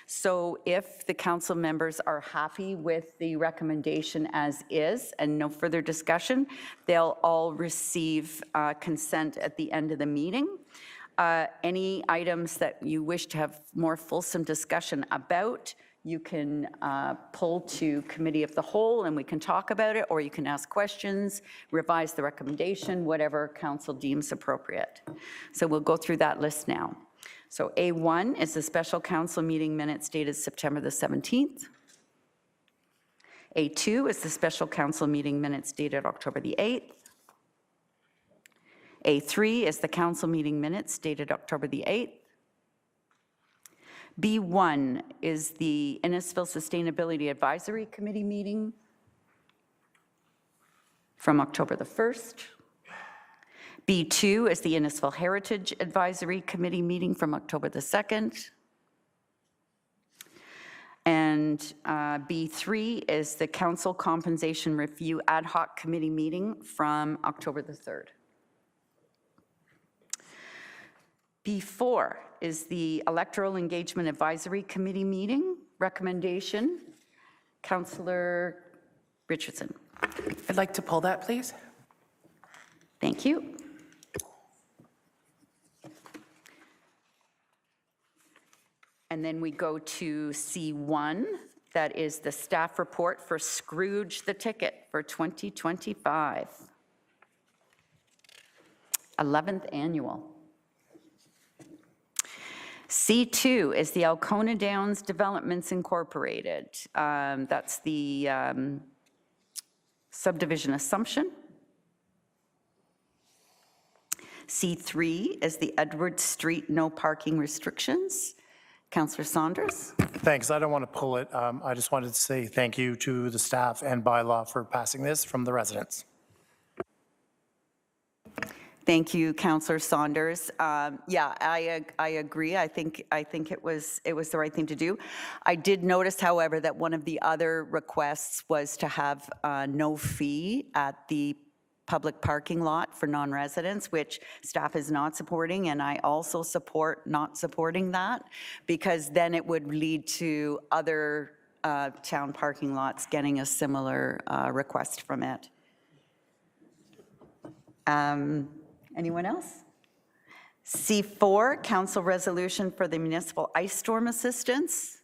So if the council members are happy with the recommendation as is and no further discussion, they'll all receive consent at the end of the meeting. Any items that you wish to have more fulsome discussion about, you can pull to committee of the whole and we can talk about it, or you can ask questions, revise the recommendation, whatever council deems appropriate. So we'll go through that list now. So A1 is the special council meeting minutes dated September the 17th. A2 is the special council meeting minutes dated October the 8th. A3 is the council meeting minutes dated October the 8th. B1 is the Innisfil Sustainability Advisory Committee meeting from October the 1st. B2 is the Innisfil Heritage Advisory Committee meeting from October the 2nd. And B3 is the Council Compensation Review Ad Hoc Committee meeting from October the 3rd. B4 is the Electoral Engagement Advisory Committee meeting. Recommendation, Councillor Richardson. I'd like to pull that, please. Thank you. And then we go to C1, that is the staff report for Scrooge the Ticket for 2025. 11th annual. C2 is the Alcona Downs Developments Incorporated. That's the subdivision assumption. C3 is the Edward Street no parking restrictions. Councillor Saunders. Thanks. I don't want to pull it. I just wanted to say thank you to the staff and bylaw for passing this from the residents. Thank you, Councillor Saunders. Yeah, I agree. I think it was the right thing to do. I did notice, however, that one of the other requests was to have no fee at the public parking lot for non-residents, which staff is not supporting, and I also support not supporting that, because then it would lead to other town parking lots getting a similar request from it. Anyone else? C4, council resolution for the municipal ice storm assistance.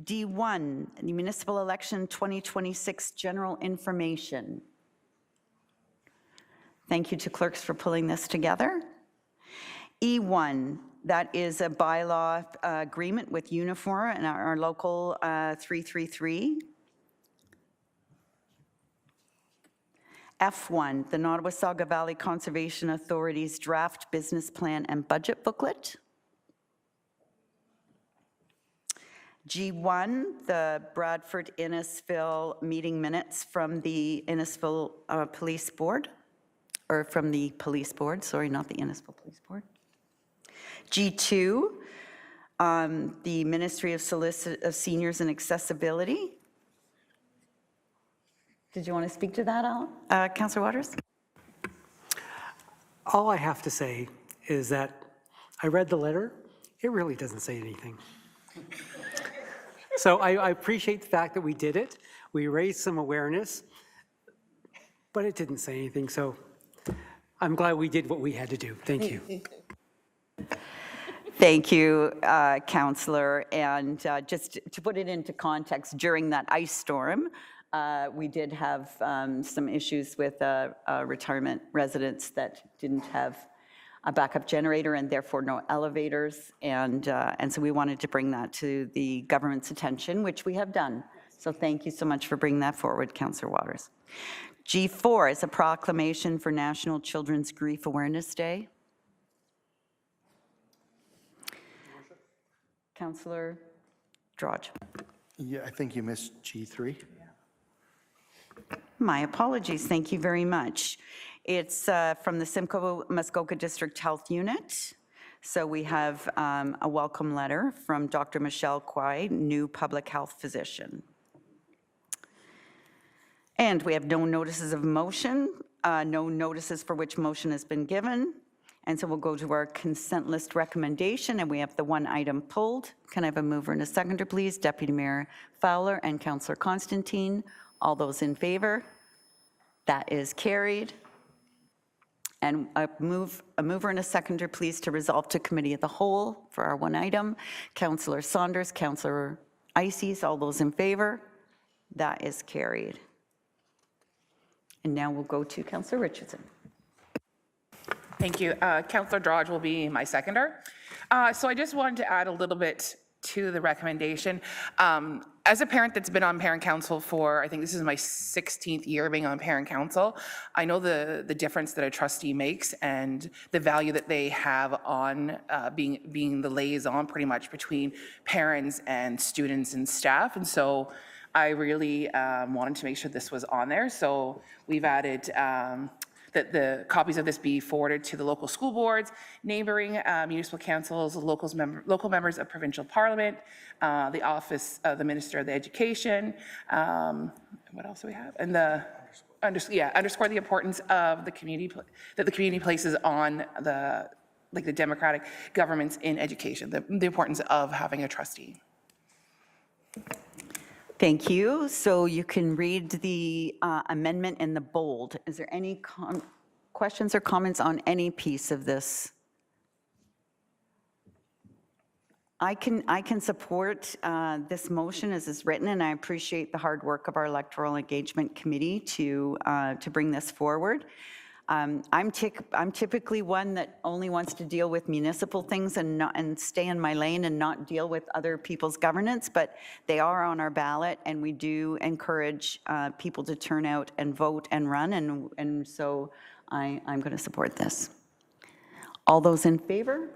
D1, the municipal election 2026 general information. Thank you to clerks for pulling this together. E1, that is a bylaw agreement with Unifor and our local 333. F1, the Nottawasaga Valley Conservation Authority's draft business plan and budget booklet. G1, the Bradford Innisfil meeting minutes from the Innisfil Police Board, or from the Police Board, sorry, not the Innisfil Police Board. G2, the Ministry of Seniors and Accessibility. Did you want to speak to that, Al? Councillor Waters? All I have to say is that I read the letter. It really doesn't say anything. So I appreciate the fact that we did it. We raised some awareness, but it didn't say anything. So I'm glad we did what we had to do. Thank you. Thank you, Councillor. And just to put it into context, during that ice storm, we did have some issues with retirement residents that didn't have a backup generator and therefore no elevators. And so we wanted to bring that to the government's attention, which we have done. So thank you so much for bringing that forward, Councillor Waters. G4 is a proclamation for National Children's Grief Awareness Day. Councillor Drodge. Yeah, I think you missed G3. My apologies. Thank you very much. It's from the Simcoe Muskoka District Health Unit. So we have a welcome letter from Dr. Michelle Kwai, new public health physician. And we have no notices of motion, no notices for which motion has been given. And so we'll go to our consent list recommendation, and we have the one item pulled. Can I have a mover and a seconder, please? Deputy Mayor Fowler and Councillor Constantine. All those in favor? That is carried. And a mover and a seconder, please, to resolve to committee of the whole for our one item. Councillor Saunders, Councillor Ices, all those in favor? That is carried. And now we'll go to Councillor Richardson. Thank you. Councillor Drodge will be my seconder. So I just wanted to add a little bit to the recommendation. As a parent that's been on parent council for, I think this is my 16th year being on parent council, I know the difference that a trustee makes and the value that they have on being the liaison pretty much between parents and students and staff. And so I really wanted to make sure this was on there. So we've added that the copies of this be forwarded to the local school boards, neighboring municipal councils, local members of provincial parliament, the office of the Minister of the Education, what else do we have? And underscore the importance of the community, that the community places on the democratic governments in education, the importance of having a trustee. Thank you. So you can read the amendment in the bold. Is there any questions or comments on any piece of this? I can support this motion as is written, and I appreciate the hard work of our Electoral Engagement Committee to bring this forward. I'm typically one that only wants to deal with municipal things and stay in my lane and not deal with other people's governance, but they are on our ballot, and we do encourage people to turn out and vote and run, and so I'm going to support this. All those in favor?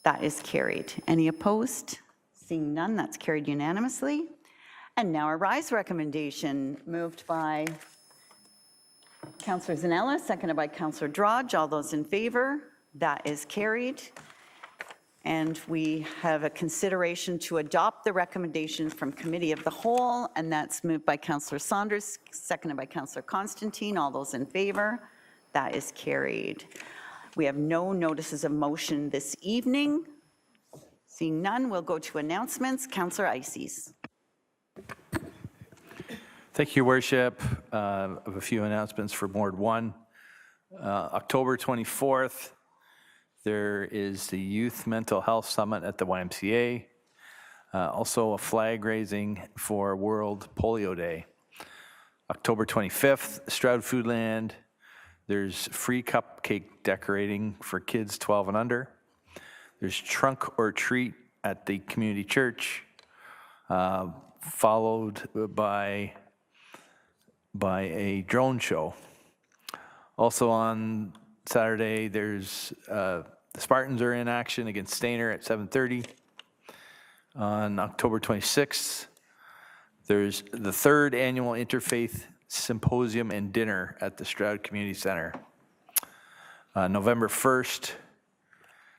That is carried. Any opposed? Seeing none, that's carried unanimously. And now a rise recommendation moved by Councillor Zanella, seconded by Councillor Drodge. All those in favor? That is carried. And we have a consideration to adopt the recommendations from Committee of the Whole, and that's moved by Councillor Saunders, seconded by Councillor Constantine. All those in favor? That is carried. We have no notices of motion this evening. Seeing none, we'll go to announcements. Councillor Ices. Thank you, Worship. I have a few announcements for Ward 1. October 24th, there is the Youth Mental Health Summit at the YMCA. Also a flag raising for World Polio Day. October 25th, Stroud Foodland. There's free cupcake decorating for kids 12 and under. There's trunk or treat at the community church, followed by a drone show. Also on Saturday, there's the Spartans are in action against Stainer at 7:30. On October 26th, there's the third annual Interfaith Symposium and Dinner at the Stroud Community Center. November 1st,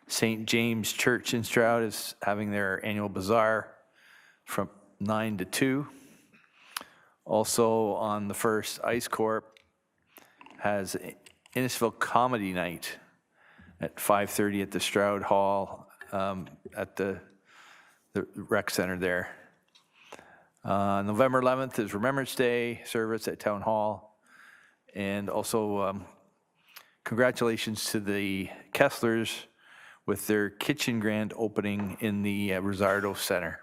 St. James Church in Stroud is having their annual bazaar from 9 to 2. Also on the 1st, Ice Corp has Innisfil Comedy Night at 5:30 at the Stroud Hall at the rec center there. November 11th is Remembrance Day service at Town Hall. And also congratulations to the Kesslers with their kitchen grand opening in the Rosardo Center.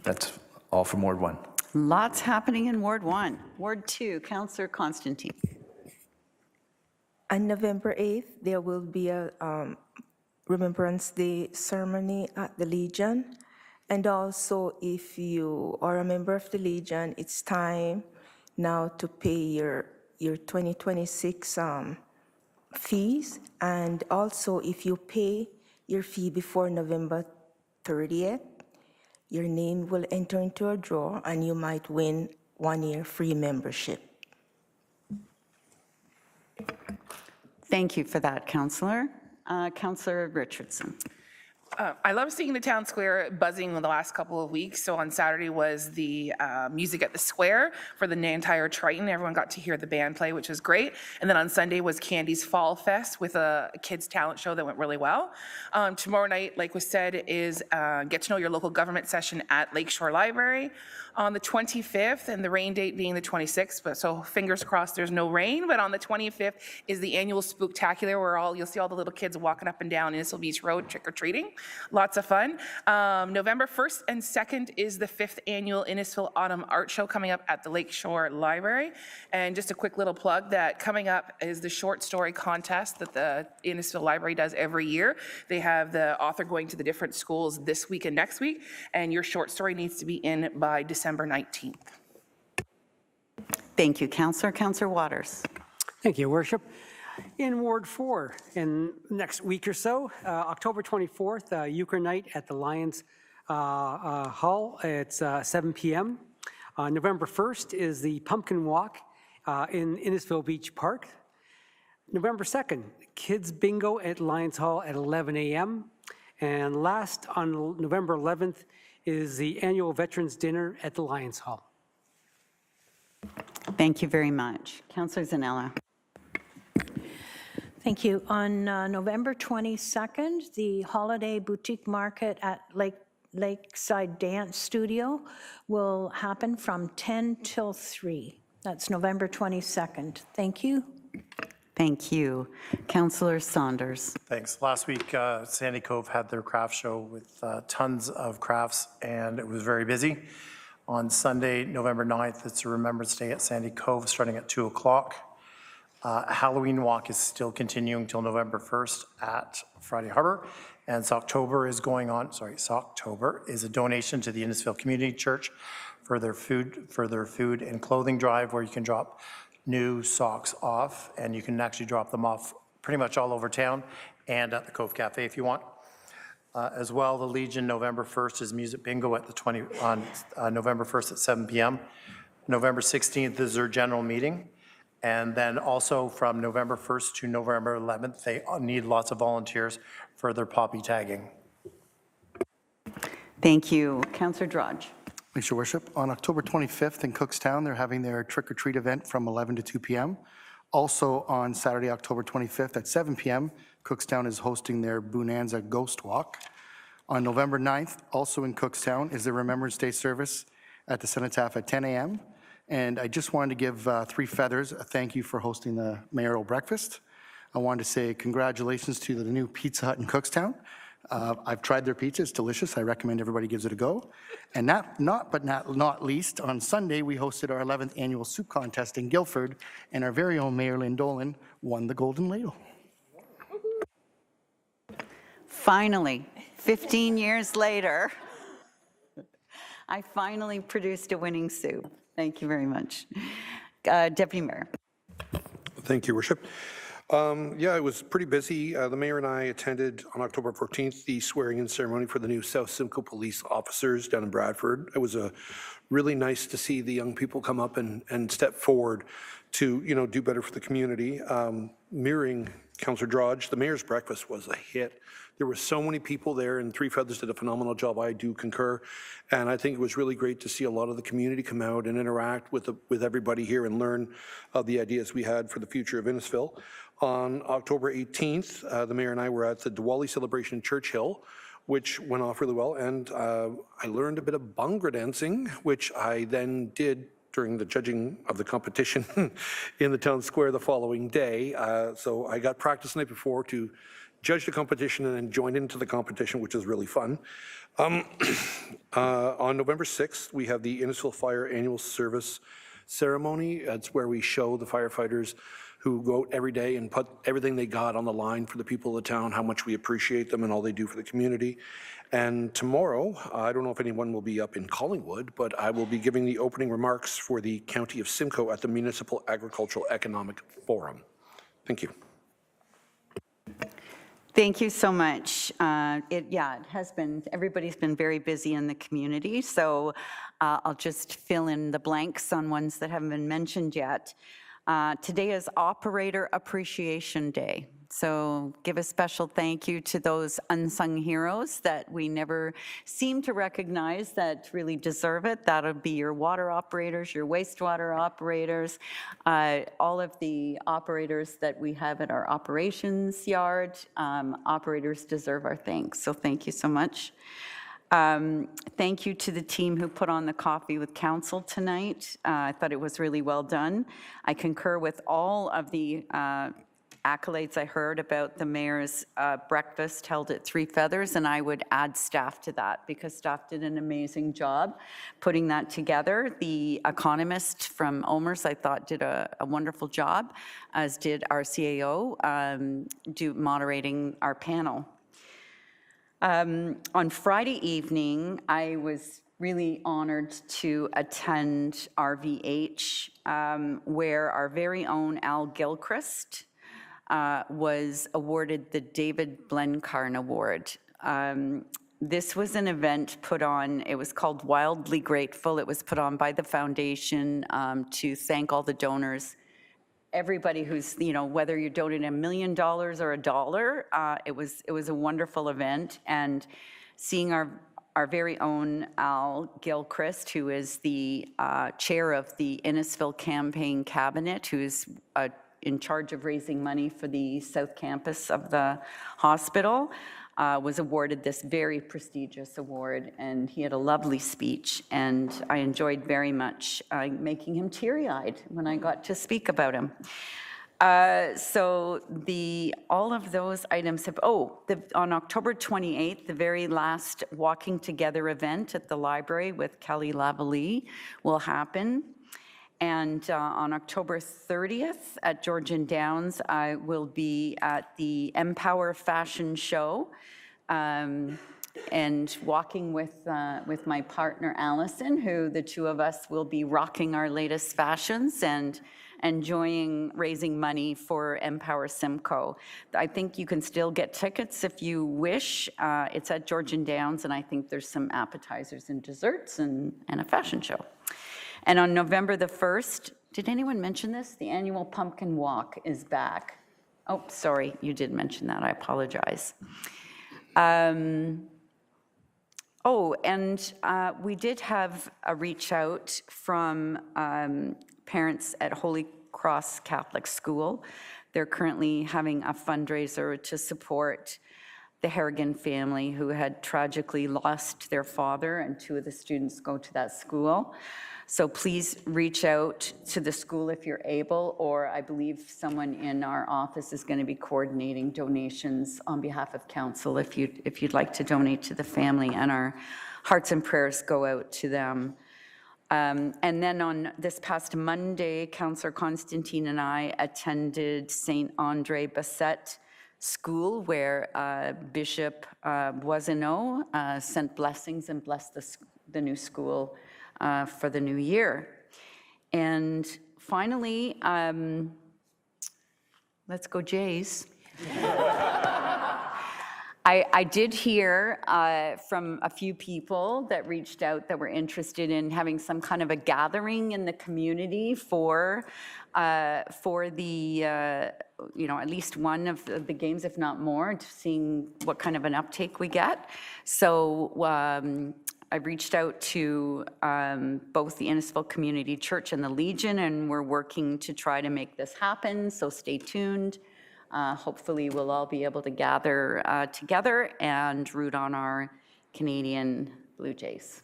That's all from Ward 1. Lots happening in Ward 1. Ward 2, Councillor Constantine. On November 8th, there will be a Remembrance Day ceremony at the Legion. And also, if you are a member of the Legion, it's time now to pay your 2026 fees. And also, if you pay your fee before November 30th, your name will enter into a draw and you might win 1 year free membership. Thank you for that, Councillor. Councillor Richardson. I love seeing the town square buzzing in the last couple of weeks. So on Saturday was the music at the square for the entire Triton. Everyone got to hear the band play, which was great. And then on Sunday was Candy's Fall Fest with a kids talent show that went really well. Tomorrow night, like was said, is Get to Know Your Local Government session at Lakeshore Library on the 25th, and the rain date being the 26th, but so fingers crossed there's no rain. But on the 25th is the annual Spooktacular, where you'll see all the little kids walking up and down Innisfil Beach Road trick-or-treating. Lots of fun. November 1st and 2nd is the 5th annual Innisfil Autumn Art Show coming up at the Lakeshore Library. And just a quick little plug that coming up is the short story contest that the Innisfil Library does every year. They have the author going to the different schools this week and next week, and your short story needs to be in by December 19th. Thank you, Councillor. Councillor Waters. Thank you, Worship. In Ward 4, in the next week or so, October 24th, Euchre Night at the Lions Hall. It's 7 p.m. November 1st is the Pumpkin Walk in Innisfil Beach Park. November 2nd, Kids Bingo at Lions Hall at 11 a.m. And last, on November 11th, is the annual Veterans Dinner at the Lions Hall. Thank you very much. Councillor Zanella. Thank you. On November 22nd, the Holiday Boutique Market at Lakeside Dance Studio will happen from 10 till 3. That's November 22nd. Thank you. Thank you. Councillor Saunders. Thanks. Last week, Sandy Cove had their craft show with tons of crafts, and it was very busy. On Sunday, November 9th, it's a Remembrance Day at Sandy Cove, starting at 2 o'clock. Halloween Walk is still continuing till November 1st at Friday Harbor, and Socktober is going on. Socktober is a donation to the Innisfil Community Church for their food and clothing drive, where you can drop new socks off, and you can actually drop them off pretty much all over town and at the Cove Cafe if you want. As well, the Legion November 1st is Music Bingo at on November 1st at 7 p.m. November 16th is their general meeting. And then also from November 1st to November 11th, they need lots of volunteers for their poppy tagging. Thank you. Councillor Drudge. Thanks, Your Worship. On October 25th in Cookstown, they're having their trick-or-treat event from 11 to 2 p.m. Also on Saturday, October 25th at 7 p.m., Cookstown is hosting their Bonanza Ghost Walk. On November 9th, also in Cookstown, is the Remembrance Day service at the Cenotaph at 10 a.m. And I just wanted to give Three Feathers a thank you for hosting the mayoral breakfast. I wanted to say congratulations to the new Pizza Hut in Cookstown. I've tried their pizza, it's delicious. I recommend everybody gives it a go. And not least, on Sunday, we hosted our 11th annual soup contest in Guildford, and our very own Mayor Lynn Dolan won the Golden Ladle. Finally, 15 years later, I finally produced a winning soup. Thank you very much. Deputy Mayor. Thank you, Worship. Yeah, it was pretty busy. The mayor and I attended on October 14th the swearing-in ceremony for the new South Simcoe police officers down in Bradford. It was really nice to see the young people come up and step forward to, do better for the community. Mirroring Councillor Drudge, the mayor's breakfast was a hit. There were so many people there, and Three Feathers did a phenomenal job. I do concur, and I think it was really great to see a lot of the community come out and interact with everybody here and learn the ideas we had for the future of Innisfil. On October 18th, the mayor and I were at the Diwali celebration in Churchill, which went off really well, and I learned a bit of Bhangra dancing, which I then did during the judging of the competition in the town square the following day. So I got practice the night before to judge the competition and then joined into the competition, which is really fun. On November 6th, we have the Innisfil Fire Annual Service Ceremony. That's where we show the firefighters who go out every day and put everything they got on the line for the people of the town, how much we appreciate them and all they do for the community. And tomorrow, I don't know if anyone will be up in Collingwood, but I will be giving the opening remarks for the County of Simcoe at the Municipal Agricultural Economic Forum. Thank you. Thank you so much. It has been, everybody's been very busy in the community, so I'll just fill in the blanks on ones that haven't been mentioned yet. Today is Operator Appreciation Day. So give a special thank you to those unsung heroes that we never seem to recognize that really deserve it. That'll be your water operators, your wastewater operators, all of the operators that we have at our operations yard. Operators deserve our thanks, so thank you so much. Thank you to the team who put on the Coffee with Council tonight. I thought it was really well done. I concur with all of the accolades I heard about the mayor's breakfast held at Three Feathers, and I would add staff to that because staff did an amazing job putting that together. The economist from OMERS, I thought, did a wonderful job, as did our CAO, moderating our panel. On Friday evening, I was really honored to attend RVH, where our very own Al Gilchrist was awarded the David Blencarn Award. This was an event put on, it was called Wildly Grateful. It was put on by the foundation to thank all the donors everybody who's, whether you're donating $1 million or $1, it was a wonderful event. And seeing our very own Al Gilchrist, who is the chair of the Innisfil Campaign Cabinet, who is in charge of raising money for the South Campus of the hospital, was awarded this very prestigious award, and he had a lovely speech, and I enjoyed very much making him teary-eyed when I got to speak about him. So all of those items have, on October 28th, the very last Walking Together event at the library with Kelly Lavalley will happen. And on October 30th at Georgian Downs, I will be at the Empower Fashion Show and walking with my partner, Allison, who the two of us will be rocking our latest fashions and enjoying raising money for Empower Simcoe. I think you can still get tickets if you wish. It's at Georgian Downs, and I think there's some appetizers and desserts and a fashion show. And on November the 1st, did anyone mention this? The annual Pumpkin Walk is back. Oh, sorry, you did mention that. I apologize. We did have a reach out from parents at Holy Cross Catholic School. They're currently having a fundraiser to support the Harrigan family who had tragically lost their father, and two of the students go to that school. So please reach out to the school if you're able, or I believe someone in our office is going to be coordinating donations on behalf of council if you'd like to donate to the family, and our hearts and prayers go out to them. And then on this past Monday, Councillor Constantine and I attended St. Andre Bassett School, where Bishop Boiseneau sent blessings and blessed the new school for the new year. And finally, let's go Jays. I did hear from a few people that reached out that were interested in having some kind of a gathering in the community for the, at least one of the games, if not more, seeing what kind of an uptake we get. So I reached out to both the Innisfil Community Church and the Legion, and we're working to try to make this happen, so stay tuned. Hopefully we'll all be able to gather together and root on our Canadian Blue Jays.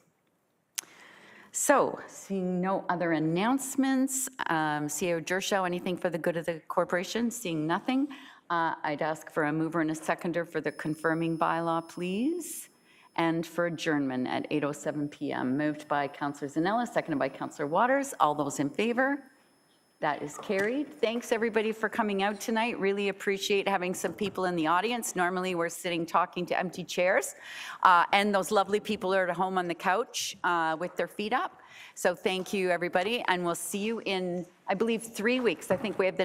So, seeing no other announcements, CEO Gershow, anything for the good of the corporation? Seeing nothing, I'd ask for a mover and a seconder for the confirming bylaw, please. And for adjournment at 8:07 p.m. Moved by Councillor Zanella, seconded by Councillor Waters. All those in favor? That is carried. Thanks everybody for coming out tonight. Really appreciate having some people in the audience. Normally we're sitting talking to empty chairs and those lovely people are at home on the couch with their feet up. So thank you everybody, and we'll see you in, I believe, 3 weeks. I think we have the next